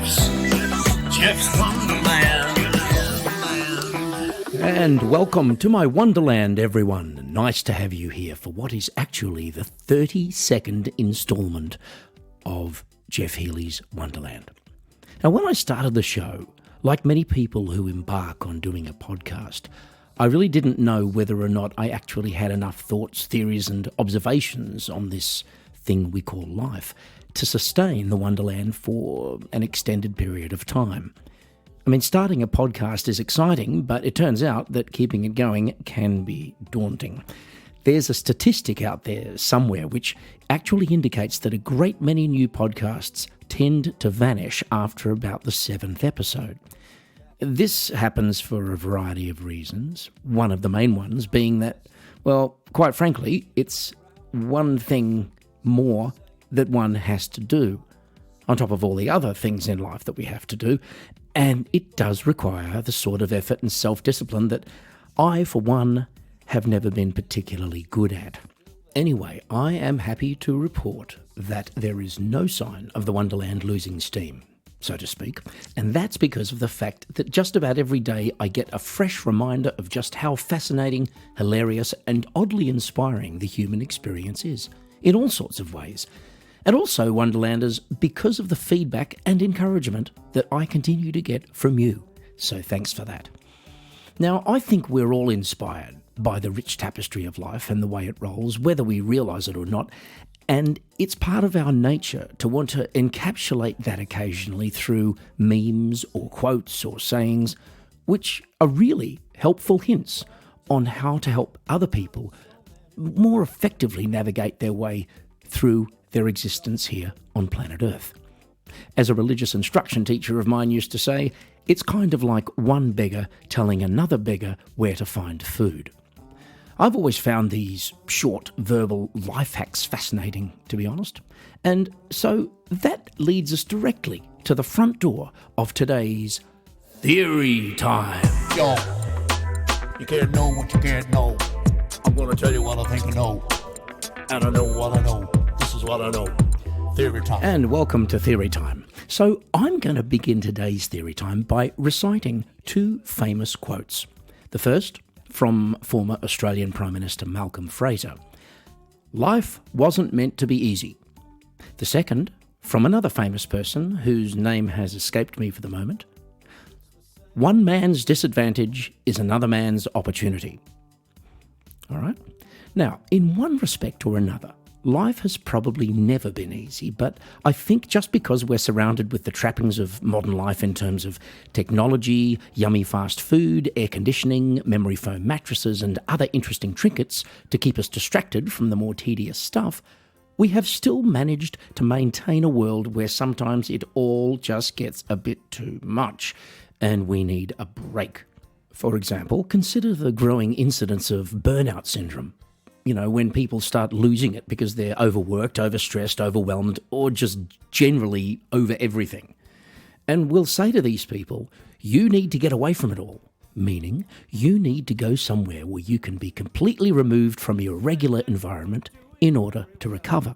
Geoff's Wonderland. And welcome to my Wonderland, everyone. Nice to have you here for what is actually the 32nd instalment of Geoff Healy's Wonderland. Now, when I started the show, like many people who embark on doing a podcast, I really didn't know whether or not I actually had enough thoughts, theories and observations on this thing we call life to sustain the Wonderland for an extended period of time. I mean, starting a podcast is exciting, but it turns out that keeping it going can be daunting. There's a statistic out there somewhere which actually indicates that a great many new podcasts tend to vanish after about the 7th episode. This happens for a variety of reasons, one of the main ones being that, well, quite frankly, it's one thing more that one has to do, on top of all the other things in life that we have to do, and it does require the sort of effort and self-discipline that I, for one, have never been particularly good at. Anyway, I am happy to report that there is no sign of the Wonderland losing steam, so to speak, and that's because of the fact that just about every day I get a fresh reminder of just how fascinating, hilarious, and oddly inspiring the human experience is, in all sorts of ways. And also, Wonderlanders, because of the feedback and encouragement that I continue to get from you. So thanks for that. Now, I think we're all inspired by the rich tapestry of life and the way it rolls, whether we realise it or not. And it's part of our nature to want to encapsulate that occasionally through memes or quotes or sayings, which are really helpful hints on how to help other people more effectively navigate their way through their existence here on planet Earth. As a religious instruction teacher of mine used to say, it's kind of like one beggar telling another beggar where to find food. I've always found these short verbal life hacks fascinating, to be honest. And so that leads us directly to the front door of today's Theory Time. Yo, you can't know what you can't know. I'm gonna tell you what I think I know. And I know what I know. This is what I know. Theory Time. And welcome to Theory Time. So I'm going to begin today's Theory Time by reciting two famous quotes. The first, from former Australian Prime Minister Malcolm Fraser. Life wasn't meant to be easy. The second, from another famous person whose name has escaped me for the moment. One man's disadvantage is another man's opportunity. All right? Now, in one respect or another, life has probably never been easy, but I think just because we're surrounded with the trappings of modern life in terms of technology, yummy fast food, air conditioning, memory foam mattresses, and other interesting trinkets to keep us distracted from the more tedious stuff, we have still managed to maintain a world where sometimes it all just gets a bit too much, and we need a break. For example, consider the growing incidence of burnout syndrome. You know, when people start losing it because they're overworked, overstressed, overwhelmed, or just generally over everything. And we'll say to these people, you need to get away from it all, meaning you need to go somewhere where you can be completely removed from your regular environment in order to recover.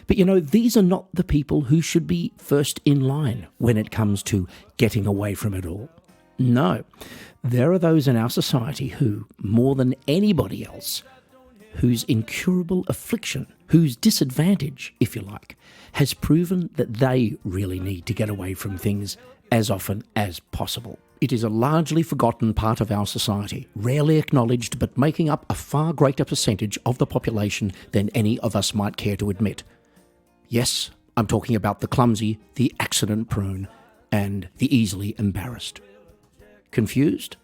But you know, these are not the people who should be first in line when it comes to getting away from it all. No, there are those in our society who, more than anybody else, whose incurable affliction, whose disadvantage, if you like, has proven that they really need to get away from things as often as possible. It is a largely forgotten part of our society, rarely acknowledged, but making up a far greater percentage of the population than any of us might care to admit. Yes, I'm talking about the clumsy, the accident-prone, and the easily embarrassed. Confused?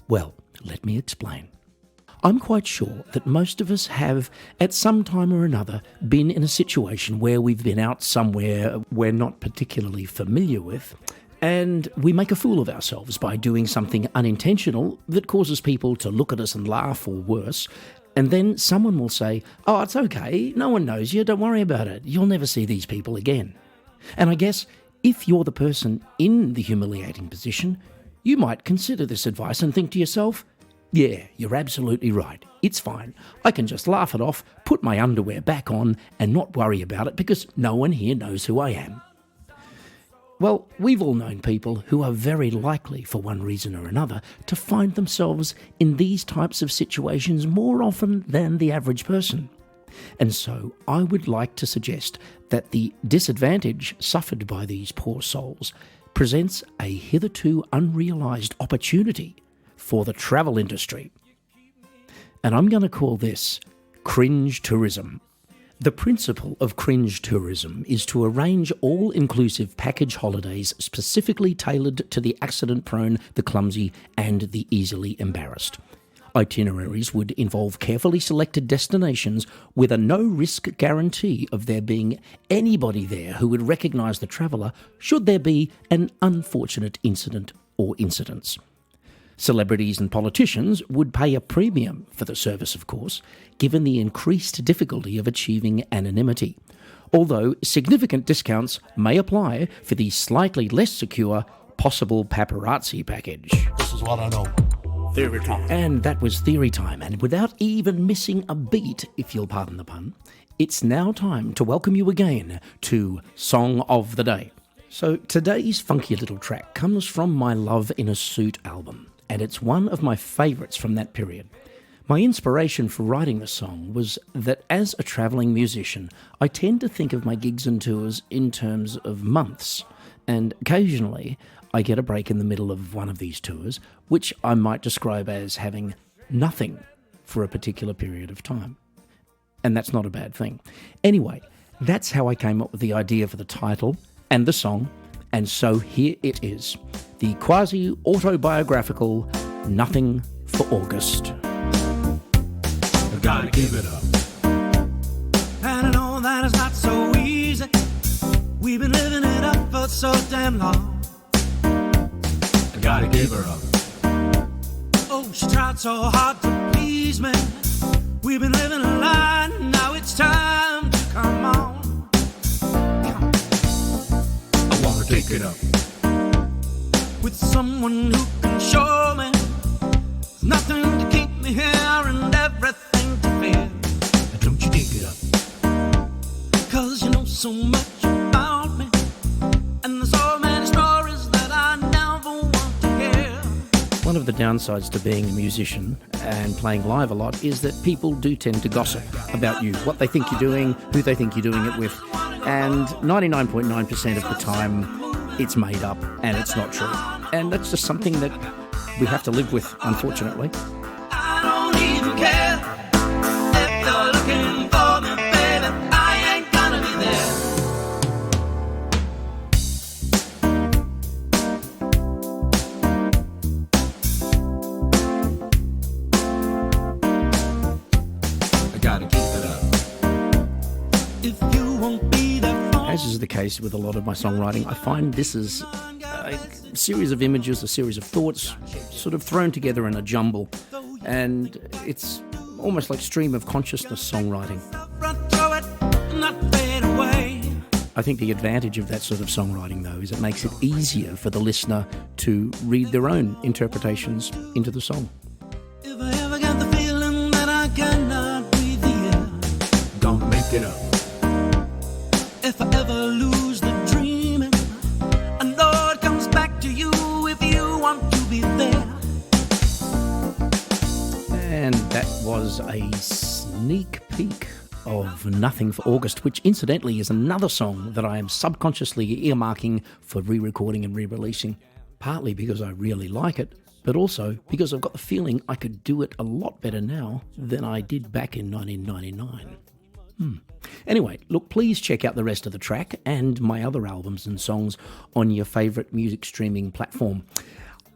Well, let me explain. I'm quite sure that most of us have, at some time or another, been in a situation where we've been out somewhere we're not particularly familiar with, and we make a fool of ourselves by doing something unintentional that causes people to look at us and laugh, or worse, and then someone will say, "Oh, it's okay, no one knows you, don't worry about it, you'll never see these people again." And I guess, if you're the person in the humiliating position, you might consider this advice and think to yourself, yeah, you're absolutely right. It's fine. I can just laugh it off, put my underwear back on, and not worry about it because no one here knows who I am. Well, we've all known people who are very likely, for one reason or another, to find themselves in these types of situations more often than the average person. And so I would like to suggest that the disadvantage suffered by these poor souls presents a hitherto unrealised opportunity for the travel industry. And I'm going to call this cringe tourism. The principle of cringe tourism is to arrange all-inclusive package holidays specifically tailored to the accident-prone, the clumsy, and the easily embarrassed. Itineraries would involve carefully selected destinations with a no-risk guarantee of there being anybody there who would recognise the traveller should there be an unfortunate incident or incidents. Celebrities and politicians would pay a premium for the service, of course, given the increased difficulty of achieving anonymity, although significant discounts may apply for the slightly less secure possible paparazzi package. This is what I know. Theory time. And that was Theory Time, and without even missing a beat, if you'll pardon the pun, it's now time to welcome you again to Song of the Day. So today's funky little track comes from my Love in a Suit album, and it's one of my favourites from that period. My inspiration for writing the song was that as a travelling musician, I tend to think of my gigs and tours in terms of months, and occasionally I get a break in the middle of one of these tours, which I might describe as having nothing for a particular period of time. And that's not a bad thing. Anyway, that's how I came up with the idea for the title and the song, and so here it is, the quasi-autobiographical Nothing for August. I gotta give it up. And I know that it's not so easy. We've been living it up for so damn long. I gotta give her up. Oh, she tried so hard to please me. We've been living a lie, now it's time to come on. I wanna take it up. With someone who can show me there's nothing to keep me here and everything to fear. Don't you dig it up? Cause you know so much about me, and there's so many stories that I never want to hear. One of the downsides to being a musician and playing live a lot is that people do tend to gossip about you, what they think you're doing, who they think you're doing it with, and 99.9% of the time it's made up and it's not true. And that's just something that we have to live with, unfortunately. I don't even care if you're looking for me, baby. I ain't gonna be there. I gotta keep it up. If you won't be there for As is the case with a lot of my songwriting, I find this is a series of images, a series of thoughts, sort of thrown together in a jumble. And it's almost like stream of consciousness songwriting. I think the advantage of that sort of songwriting, though, is it makes it easier for the listener to read their own interpretations into the song. If I ever get the feeling that I cannot breathe the air, Don't make it up. if I ever lose the dreaming, I know it comes back to you if you want to be there. And that was a sneak peek of Nothing for August, which incidentally is another song that I am subconsciously earmarking for re-recording and re-releasing, partly because I really like it, but also because I've got the feeling I could do it a lot better now than I did back in 1999. Anyway, look, please check out the rest of the track and my other albums and songs on your favourite music streaming platform.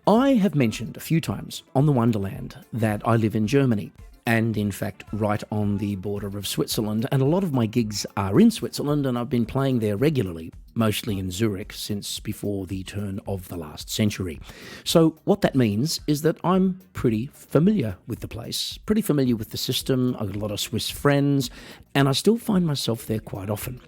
I have mentioned a few times on The Wonderland that I live in Germany, and in fact right on the border of Switzerland, and a lot of my gigs are in Switzerland, and I've been playing there regularly, mostly in Zurich, since before the turn of the last century. So what that means is that I'm pretty familiar with the place, pretty familiar with the system. I've got a lot of Swiss friends, and I still find myself there quite often.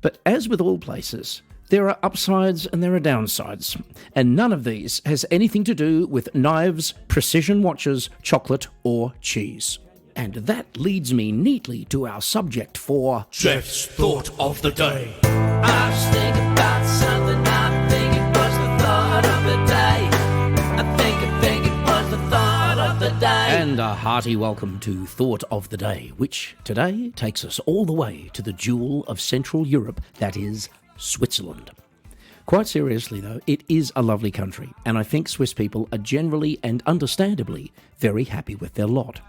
But as with all places, there are upsides and there are downsides, and none of these has anything to do with knives, precision watches, chocolate, or cheese. And that leads me neatly to our subject for Geoff's thought of the day. I was thinking about something I think day. And a hearty welcome to Thought of the Day, which today takes us all the way to the jewel of Central Europe, that is Switzerland. Quite seriously though, it is a lovely country, and I think Swiss people are generally and understandably very happy with their lot.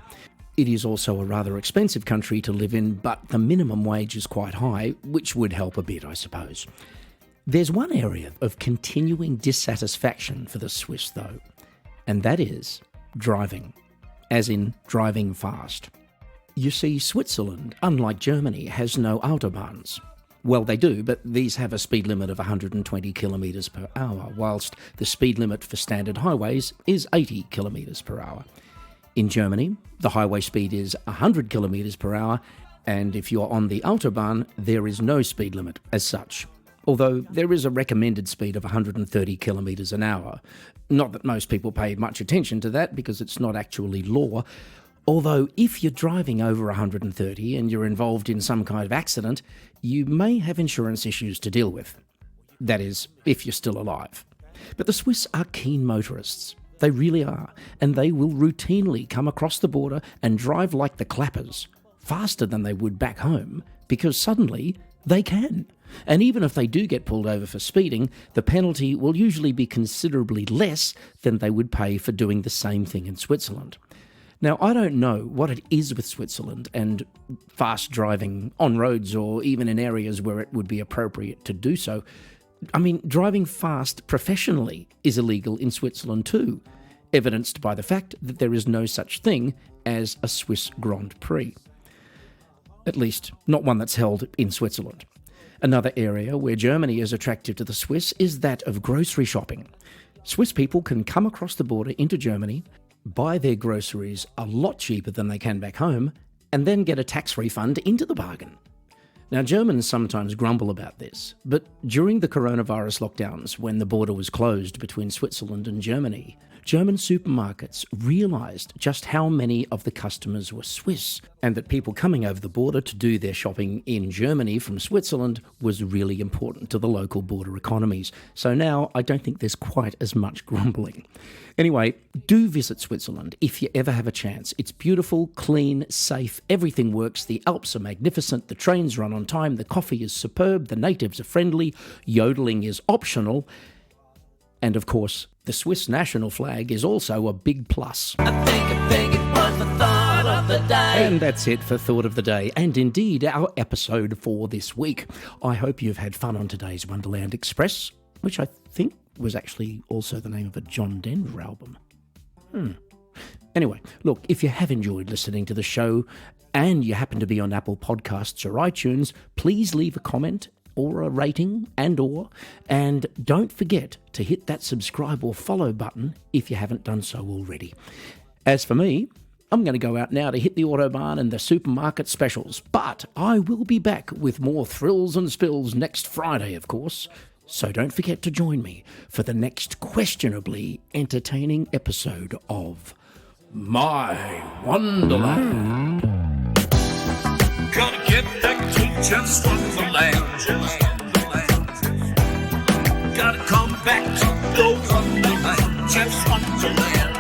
It is also a rather expensive country to live in, but the minimum wage is quite high, which would help a bit, I suppose. There's one area of continuing dissatisfaction for the Swiss though, and that is driving, as in driving fast. You see, Switzerland, unlike Germany, has no autobahns. Well, they do, but these have a speed limit of 120 kilometres per hour, whilst the speed limit for standard highways is 80 kilometres per hour. In Germany, the highway speed is 100 kilometres per hour, and if you're on the Autobahn, there is no speed limit as such. Although there is a recommended speed of 130 kilometres an hour. Not that most people pay much attention to that because it's not actually law. Although if you're driving over 130 and you're involved in some kind of accident, you may have insurance issues to deal with. That is, if you're still alive. But the Swiss are keen motorists. They really are. And they will routinely come across the border and drive like the clappers, faster than they would back home, because suddenly they can. And even if they do get pulled over for speeding, the penalty will usually be considerably less than they would pay for doing the same thing in Switzerland. Now, I don't know what it is with Switzerland and fast driving on roads or even in areas where it would be appropriate to do so. I mean, driving fast professionally is illegal in Switzerland too, evidenced by the fact that there is no such thing as a Swiss Grand Prix. At least, not one that's held in Switzerland. Another area where Germany is attractive to the Swiss is that of grocery shopping. Swiss people can come across the border into Germany, buy their groceries a lot cheaper than they can back home, and then get a tax refund into the bargain. Now, Germans sometimes grumble about this, but during the coronavirus lockdowns, when the border was closed between Switzerland and Germany, German supermarkets realised just how many of the customers were Swiss, and that people coming over the border to do their shopping in Germany from Switzerland was really important to the local border economies. So now I don't think there's quite as much grumbling. Anyway, do visit Switzerland if you ever have a chance. It's beautiful, clean, safe, everything works, the Alps are magnificent, the trains run on time, the coffee is superb, the natives are friendly, yodeling is optional, and of course, the Swiss national flag is also a big plus. I think it was the thought of the day. And that's it for Thought of the Day, and indeed our episode for this week. I hope you've had fun on today's Wonderland Express, which I think was actually also the name of a John Denver album. Anyway, look, if you have enjoyed listening to the show and you happen to be on Apple Podcasts or iTunes, please leave a comment or a rating and don't forget to hit that subscribe or follow button if you haven't done so already. As for me, I'm going to go out now to hit the Autobahn and the supermarket specials, but I will be back with more thrills and spills next Friday, of course. So don't forget to join me for the next questionably entertaining episode of My Wonderland. Gonna get back to just Wonderland. Gotta come back to the Wonderland. Just Wonderland.